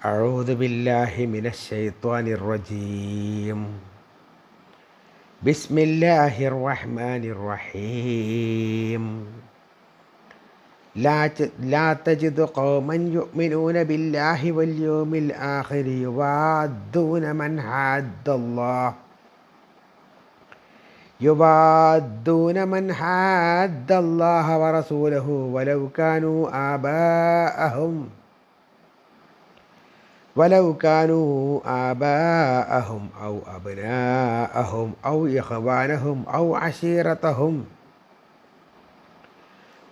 أعوذ بالله من الشيطان الرجيم. بسم الله الرحمن الرحيم. لا تجد قوما يؤمنون بالله واليوم الآخر يوادون من حاد الله ورسوله ولو كانوا آباءهم أو أبناءهم أو إخوانهم أو عشيرتهم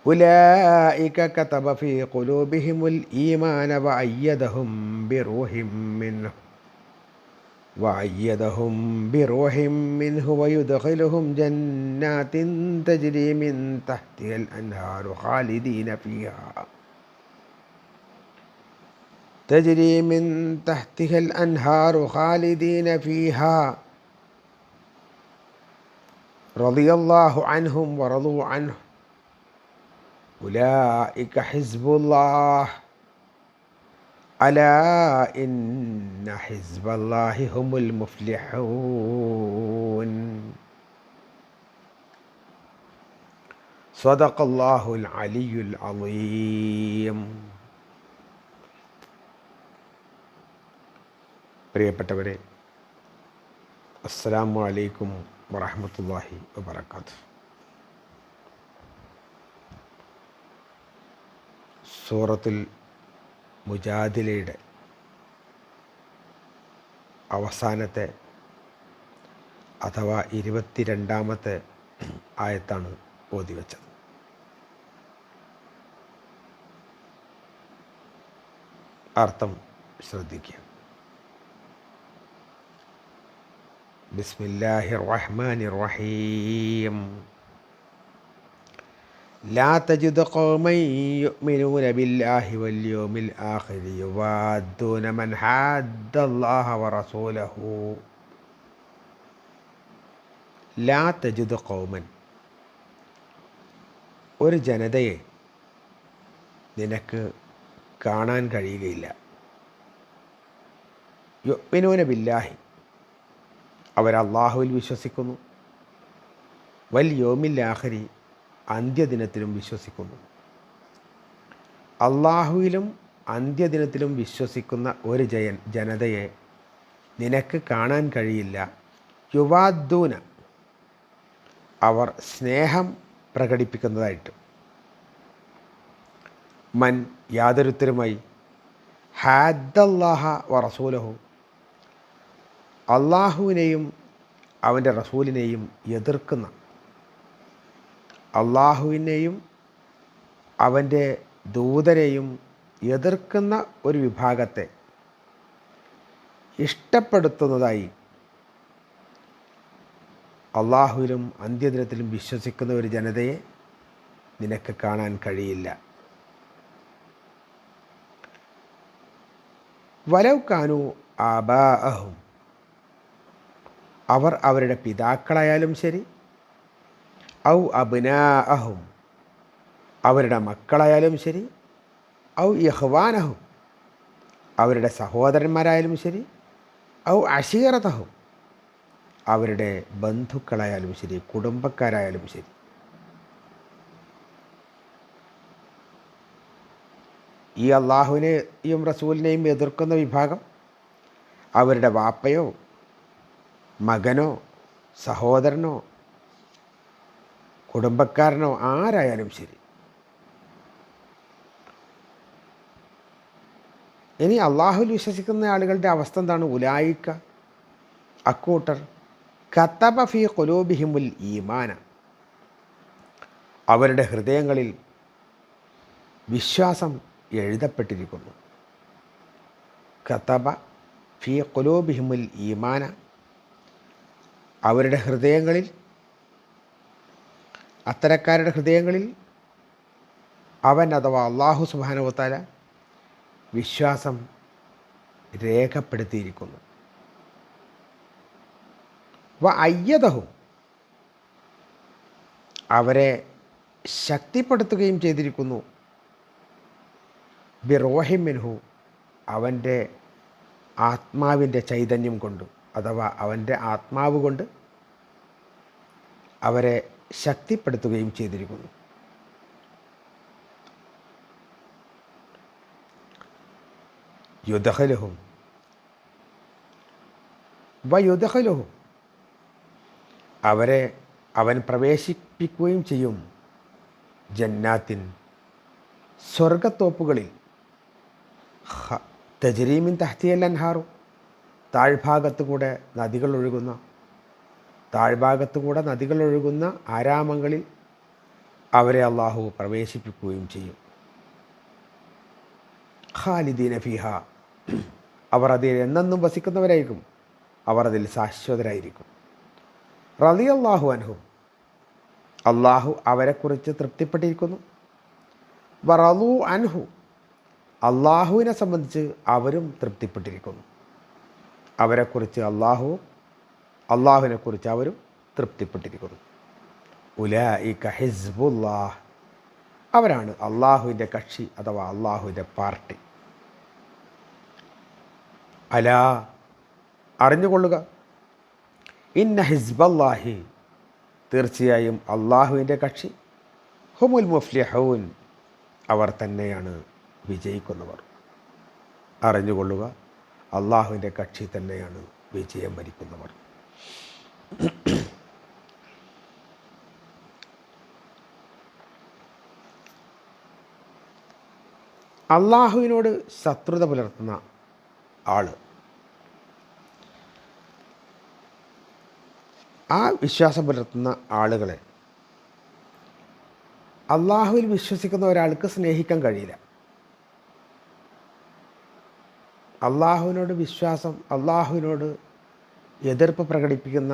أولئك كتب في قلوبهم الإيمان وأيدهم بروح منه ويدخلهم جنات تجري من تحتها الأنهار خالدين فيها رضي الله عنهم ورضوا عنه أولئك حزب الله ألا إن حزب الله هم المفلحون. صدق الله العلي العظيم. പ്രിയപ്പെട്ടവരെ, അസ്സലാമു അലൈക്കും വറഹ്മത്തുള്ളാഹി വബറകാതുഹു. സൂറത്തുൽ മുജാദിലയുടെ അവസാനത്തെ അഥവാ 22-ാമത്തെ ആയത്താണ് ഓതിവെച്ചത്. അർത്ഥം ശ്രദ്ധിക്കുക. ബിസ്മില്ലാഹിർ റഹ്മാനിർ റഹീം. لا تجد قوما يؤمنون بالله واليوم الآخر يوادون من حاد الله ورسوله. لا تجد قوما, ഒരു ജനതയെ നിനക്ക് കാണാൻ കഴിയുകയില്ല. യുഅ്മിനൂന ബില്ലാഹി, അവർ അള്ളാഹുവിൽ വിശ്വസിക്കുന്നു. വൽ യൗമിൽ ആഖിരി, അന്ത്യദിനത്തിലും വിശ്വസിക്കുന്നു. അള്ളാഹുവിലും അന്ത്യദിനത്തിലും വിശ്വസിക്കുന്ന ഒരു ജനതയെ നിനക്ക് കാണാൻ കഴിയില്ല. യുവാദ്ദൂന, അവർ സ്നേഹം പ്രകടിപ്പിക്കുന്നതായിട്ട്. മൻ, യാതൊരുത്തരുമായി. ഹാദ്ദല്ലാഹ വ റസൂലഹു, അള്ളാഹുവിനെയും അവൻ്റെ റസൂലിനെയും എതിർക്കുന്ന, അള്ളാഹുവിനെയും അവൻ്റെ ദൂതരെയും എതിർക്കുന്ന ഒരു വിഭാഗത്തെ ഇഷ്ടപ്പെടുത്തുന്നതായി അള്ളാഹുവിലും അന്ത്യദിനത്തിലും വിശ്വസിക്കുന്ന ഒരു ജനതയെ നിനക്ക് കാണാൻ കഴിയില്ല. വലൗ കാനു ആബാഅഹും, അവർ അവരുടെ പിതാക്കളായാലും ശരി, ഔ അബ്നാഅഹും, അവരുടെ മക്കളായാലും ശരി, ഔ ഇഖ്വാനഹും, അവരുടെ സഹോദരന്മാരായാലും ശരി, ഔ അശീറതഹും, അവരുടെ ബന്ധുക്കളായാലും ശരി, കുടുംബക്കാരായാലും ശരി. ഈ അള്ളാഹുവിനെയും റസൂലിനെയും എതിർക്കുന്ന വിഭാഗം അവരുടെ വാപ്പയോ മകനോ സഹോദരനോ കുടുംബക്കാരനോ ആരായാലും ശരി. ഇനി അള്ളാഹുവിൽ വിശ്വസിക്കുന്ന ആളുകളുടെ അവസ്ഥ എന്താണ്? ഉലായിക്ക, അക്കൂട്ടർ, കതബ ഫീ ഖുലൂബിഹിമുൽ ഈമാന, അവരുടെ ഹൃദയങ്ങളിൽ വിശ്വാസം എഴുതപ്പെട്ടിരിക്കുന്നു. കതബ ഫീ ഖുലൂബിഹിമുൽ ഈമാന, അവരുടെ ഹൃദയങ്ങളിൽ, അത്തരക്കാരുടെ ഹൃദയങ്ങളിൽ അവൻ അഥവാ അള്ളാഹു സുബ്ഹാനഹു വ തആല വിശ്വാസം രേഖപ്പെടുത്തിയിരിക്കുന്നു. വ അയ്യദഹും, അവരെ ശക്തിപ്പെടുത്തുകയും ചെയ്തിരിക്കുന്നു. ബിറൂഹിൻ മിൻഹു, അവൻ്റെ ആത്മാവിൻ്റെ ചൈതന്യം കൊണ്ട്, അഥവാ അവൻ്റെ ആത്മാവ് കൊണ്ട് അവരെ ശക്തിപ്പെടുത്തുകയും ചെയ്തിരിക്കുന്നു. യുദ്ഖലുഹും വയുദ്ഖലുഹും, അവരെ അവൻ പ്രവേശിപ്പിക്കുകയും ചെയ്യും, ജന്നാത്തിൻ, സ്വർഗത്തോപ്പുകളിൽ, തജ്രീമിൻ തഹ്തിയൽ അൻഹാറു, താഴ്ഭാഗത്തുകൂടെ നദികൾ ഒഴുകുന്ന ആരാമങ്ങളിൽ അവരെ അള്ളാഹു പ്രവേശിപ്പിക്കുകയും ചെയ്യും. ഖാലിദീന ഫിഹ, അവർ അതിൽ എന്നെന്നും വസിക്കുന്നവരായിരിക്കും, അവർ അതിൽ ശാശ്വതരായിരിക്കും. റളിയല്ലാഹു അൻഹും, അള്ളാഹു അവരെക്കുറിച്ച് തൃപ്തിപ്പെട്ടിരിക്കുന്നു. വറളു അൻഹു, അള്ളാഹുവിനെ സംബന്ധിച്ച് അവരും തൃപ്തിപ്പെട്ടിരിക്കുന്നു. അവരെക്കുറിച്ച് അള്ളാഹുവിനെക്കുറിച്ച് അവരും തൃപ്തിപ്പെട്ടിരിക്കുന്നു. ഉലൈക ഹിസ്ബുല്ലാഹ്, അവരാണ് അള്ളാഹുവിൻ്റെ കക്ഷി അഥവാ അള്ളാഹുവിൻ്റെ പാർട്ടി. അലാ, അറിഞ്ഞുകൊള്ളുക, ഇന്ന ഹിസ്ബല്ലാഹി, തീർച്ചയായും അള്ളാഹുവിൻ്റെ കക്ഷി, ഹുമുൽ മുഫ്ലിഹൂൻ, അവർ തന്നെയാണ് വിജയിക്കുന്നവർ. അറിഞ്ഞുകൊള്ളുക, അള്ളാഹുവിൻ്റെ കക്ഷി തന്നെയാണ് വിജയം വരിക്കുന്നവർ. അള്ളാഹുവിനോട് ശത്രുത പുലർത്തുന്ന ആൾ, ആ വിശ്വാസം പുലർത്തുന്ന ആളുകളെ അള്ളാഹുവിൽ വിശ്വസിക്കുന്ന ഒരാൾക്ക് സ്നേഹിക്കാൻ കഴിയില്ല. അള്ളാഹുവിനോട് വിശ്വാസം, അള്ളാഹുവിനോട് എതിർപ്പ് പ്രകടിപ്പിക്കുന്ന,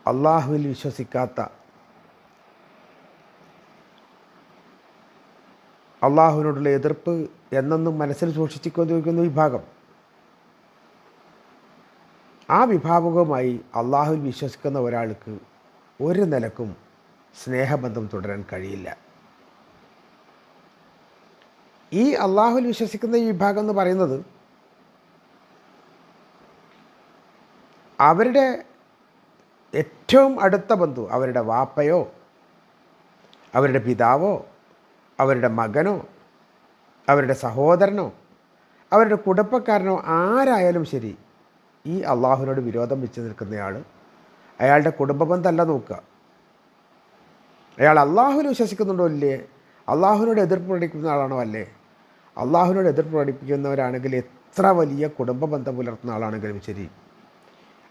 അള്ളാഹുവിൽ വിശ്വസിക്കാത്ത, അള്ളാഹുവിനോടുള്ള എതിർപ്പ് എന്നെന്നും മനസ്സിൽ സൂക്ഷിച്ചുകൊണ്ടിരിക്കുന്ന വിഭാഗം, ആ വിഭാഗവുമായി അള്ളാഹുവിൽ വിശ്വസിക്കുന്ന ഒരാൾക്ക് ഒരു നിലക്കും സ്നേഹബന്ധം തുടരാൻ കഴിയില്ല. ഈ അള്ളാഹുവിൽ വിശ്വസിക്കുന്ന ഈ വിഭാഗം എന്ന് പറയുന്നത് അവരുടെ ഏറ്റവും അടുത്ത ബന്ധു, അവരുടെ വാപ്പയോ അവരുടെ പിതാവോ അവരുടെ മകനോ അവരുടെ സഹോദരനോ അവരുടെ കുടുംബക്കാരനോ ആരായാലും ശരി, ഈ അള്ളാഹുവിനോട് വിരോധം വെച്ച് നിൽക്കുന്നയാൾ അയാളുടെ കുടുംബ ബന്ധമല്ല നോക്കുക. അയാൾ അള്ളാഹുവിൽ വിശ്വസിക്കുന്നുണ്ടോ ഇല്ലേ, അള്ളാഹുവിനോട് എതിർപ്പ് പ്രകടിപ്പിക്കുന്ന ആളാണോ അല്ലേ? അള്ളാഹുവിനോട് എതിർപ്പ് പ്രകടിപ്പിക്കുന്നവരാണെങ്കിൽ എത്ര വലിയ കുടുംബ ബന്ധം പുലർത്തുന്ന ആളാണെങ്കിലും ശരി,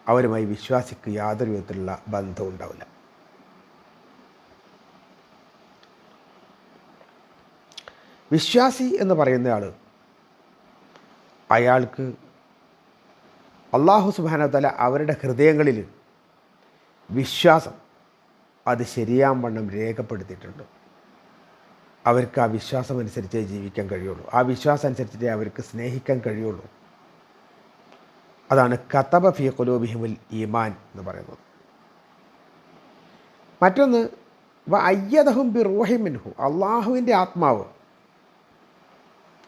അവരുമായി വിശ്വാസിക്ക് യാതൊരു വിധത്തിലുള്ള ബന്ധവും ഉണ്ടാവില്ല. വിശ്വാസി എന്ന് പറയുന്നയാൾ, അയാൾക്ക് അള്ളാഹു സുബ്ഹാനഹു വ തആല അവരുടെ ഹൃദയങ്ങളിൽ വിശ്വാസം അത് ശരിയാവണ്ണം രേഖപ്പെടുത്തിയിട്ടുണ്ട്. അവർക്ക് ആ വിശ്വാസം അനുസരിച്ചേ ജീവിക്കാൻ കഴിയുള്ളൂ, ആ വിശ്വാസം അനുസരിച്ചിട്ടേ അവർക്ക് സ്നേഹിക്കാൻ കഴിയുള്ളൂ. അതാണ് കതബ ഫീ ഖുലൂബിഹിമുൽ ഈമാൻ എന്ന് പറയുന്നത്. മറ്റൊന്ന് വ അയ്യദഹും ബി റൂഹി മിൻഹു, അള്ളാഹുവിൻ്റെ ആത്മാവ്,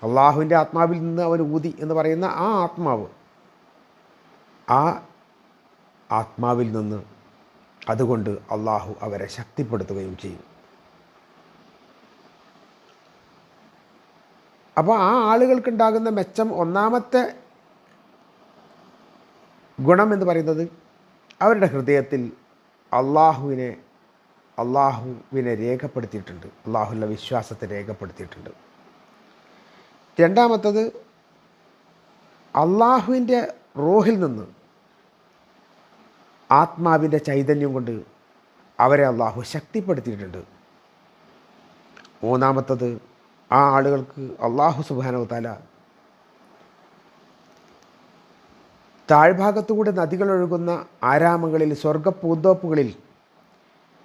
അള്ളാഹുവിൻ്റെ ആത്മാവിൽ നിന്ന് അവൻ ഊതി എന്ന് പറയുന്ന ആ ആത്മാവ്, ആ ആത്മാവിൽ നിന്ന് അതുകൊണ്ട് അള്ളാഹു അവരെ ശക്തിപ്പെടുത്തുകയും ചെയ്യും. അപ്പോൾ ആ ആളുകൾക്കുണ്ടാകുന്ന മെച്ചം, ഒന്നാമത്തെ ഗുണം എന്ന് പറയുന്നത് അവരുടെ ഹൃദയത്തിൽ അള്ളാഹുവിനെ രേഖപ്പെടുത്തിയിട്ടുണ്ട്, അള്ളാഹുവിൻ്റെ വിശ്വാസത്തെ രേഖപ്പെടുത്തിയിട്ടുണ്ട്. രണ്ടാമത്തത്, അള്ളാഹുവിൻ്റെ റൂഹിൽ നിന്ന്, ആത്മാവിൻ്റെ ചൈതന്യം കൊണ്ട് അവരെ അള്ളാഹു ശക്തിപ്പെടുത്തിയിട്ടുണ്ട്. മൂന്നാമത്തത്, ആ ആളുകൾക്ക് അള്ളാഹു സുബ്ഹാനഹു വ തആല താഴ്ഭാഗത്തുകൂടെ നദികൾ ഒഴുകുന്ന ആരാമങ്ങളിൽ, സ്വർഗപ്പൂന്തോപ്പുകളിൽ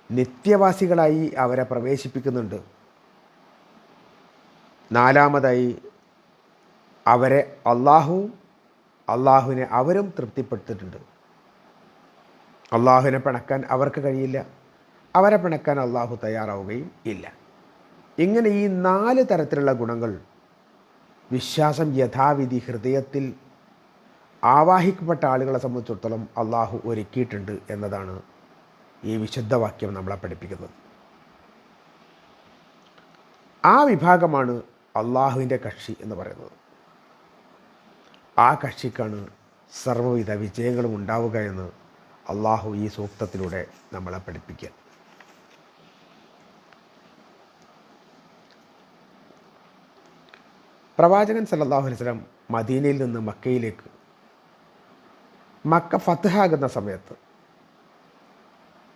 നിത്യവാസികളായി അവരെ പ്രവേശിപ്പിക്കുന്നുണ്ട്. നാലാമതായി, അവരെ അള്ളാഹുവിനെ അവരും തൃപ്തിപ്പെടുത്തിയിട്ടുണ്ട്. അള്ളാഹുവിനെ പിണക്കാൻ അവർക്ക് കഴിയില്ല, അവരെ പിണക്കാൻ അള്ളാഹു തയ്യാറാവുകയും ഇല്ല. ഇങ്ങനെ ഈ 4 തരത്തിലുള്ള ഗുണങ്ങൾ വിശ്വാസം യഥാവിധി ഹൃദയത്തിൽ ആവാഹിക്കപ്പെട്ട ആളുകളെ സംബന്ധിച്ചിടത്തോളം അള്ളാഹു ഒരുക്കിയിട്ടുണ്ട് എന്നതാണ് ഈ വിശുദ്ധ വാക്യം നമ്മളെ പഠിപ്പിക്കുന്നത്. ആ വിഭാഗമാണ് അള്ളാഹുവിൻ്റെ കക്ഷി എന്ന് പറയുന്നത്. ആ കക്ഷിക്കാണ് സർവ്വവിധ വിജയങ്ങളും ഉണ്ടാവുക എന്ന് അള്ളാഹു ഈ സൂക്തത്തിലൂടെ നമ്മളെ പഠിപ്പിക്കുക. പ്രവാചകൻ സല്ലല്ലാഹു അലൈഹി വസല്ലം മദീനയിൽ നിന്ന് മക്കയിലേക്ക്, മക്ക ഫത്ഹാകുന്ന സമയത്ത്,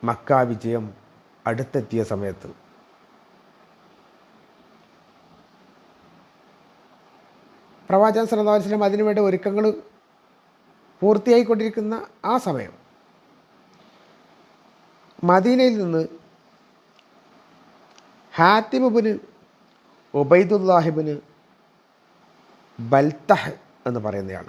മക്ക വിജയം അടുത്തെത്തിയ സമയത്ത് പ്രവാചകൻ സല്ലല്ലാഹു അലൈഹി വസല്ലം അതിനുവേണ്ടി ഒരുക്കങ്ങൾ പൂർത്തിയായിക്കൊണ്ടിരിക്കുന്ന ആ സമയം മദീനയിൽ നിന്ന് ഹാത്തിബിന് ഉബൈദുല്ലാഹിബിന് ബൽതഹ് എന്ന് പറയുന്നയാൾ,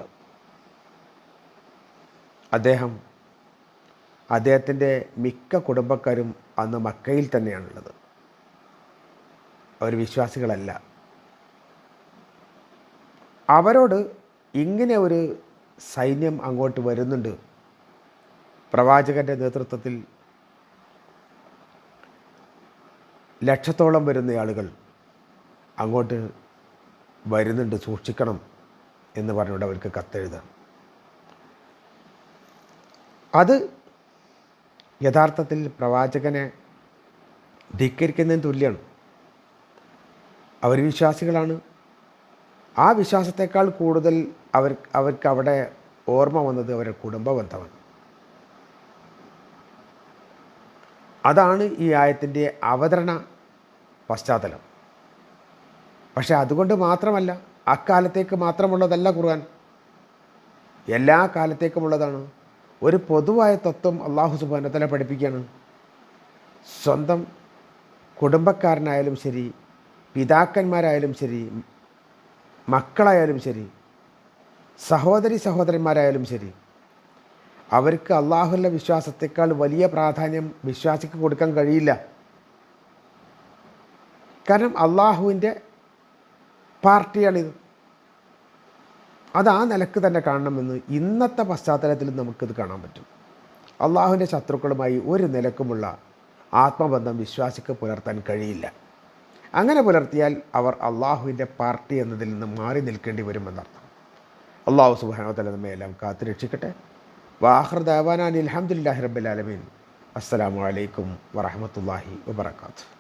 അദ്ദേഹത്തിൻ്റെ മിക്ക കുടുംബക്കാരും അന്ന് മക്കയിൽ തന്നെയാണുള്ളത്. അവർ വിശ്വാസികളല്ല. അവരോട് ഇങ്ങനെ ഒരു സൈന്യം അങ്ങോട്ട് വരുന്നുണ്ട്, പ്രവാചകൻ്റെ നേതൃത്വത്തിൽ ലക്ഷത്തോളം വരുന്ന ആളുകൾ അങ്ങോട്ട് വരുന്നുണ്ട്, സൂക്ഷിക്കണം എന്ന് പറഞ്ഞുകൊണ്ട് അവർക്ക് കത്തെഴുതാം. അത് യഥാർത്ഥത്തിൽ പ്രവാചകനെ ധിക്കരിക്കുന്നതിന് തുല്യമാണ്. അവർ വിശ്വാസികളാണ്. ആ വിശ്വാസത്തെക്കാൾ കൂടുതൽ അവർക്ക് അവിടെ ഓർമ്മ വന്നത് അവരുടെ കുടുംബ ബന്ധമാണ്. അതാണ് ഈ ആയത്തിൻ്റെ അവതരണ പശ്ചാത്തലം. പക്ഷേ അതുകൊണ്ട് മാത്രമല്ല, അക്കാലത്തേക്ക് മാത്രമുള്ളതല്ല ഖുർആൻ, എല്ലാ കാലത്തേക്കുമുള്ളതാണ്. ഒരു പൊതുവായ തത്വം അല്ലാഹു സുബ്ഹാനഹു വ തആല പഠിപ്പിക്കുകയാണ്. സ്വന്തം കുടുംബക്കാരനായാലും ശരി, പിതാക്കന്മാരായാലും ശരി, മക്കളായാലും ശരി, സഹോദരന്മാരായാലും ശരി, അവർക്ക് അള്ളാഹുവിൻ്റെ വിശ്വാസത്തെക്കാൾ വലിയ പ്രാധാന്യം വിശ്വാസിക്ക് കൊടുക്കാൻ കഴിയില്ല. കാരണം അള്ളാഹുവിൻ്റെ പാർട്ടിയാണിത്. അത് ആ നിലക്ക് തന്നെ കാണണമെന്ന് ഇന്നത്തെ പശ്ചാത്തലത്തിൽ നമുക്കിത് കാണാൻ പറ്റും. അള്ളാഹുവിൻ്റെ ശത്രുക്കളുമായി ഒരു നിലക്കുമുള്ള ആത്മബന്ധം വിശ്വാസിക്ക് പുലർത്താൻ കഴിയില്ല. അങ്ങനെ പുലർത്തിയാൽ അവർ അള്ളാഹുവിൻ്റെ പാർട്ടി എന്നതിൽ നിന്ന് മാറി നിൽക്കേണ്ടി വരുമെന്നർത്ഥം. അള്ളാഹു സുബ്ഹാനഹു വ തആല നമ്മെ എല്ലാം കാത്തു രക്ഷിക്കട്ടെ. വാഖിറു ദഅവാനാ അൽഹംദുലില്ലാഹി റബ്ബിൽ ആലമീൻ. അസ്സലാമു അലൈക്കും വറഹ്മത്തുള്ളാഹി വബറകാതുഹു.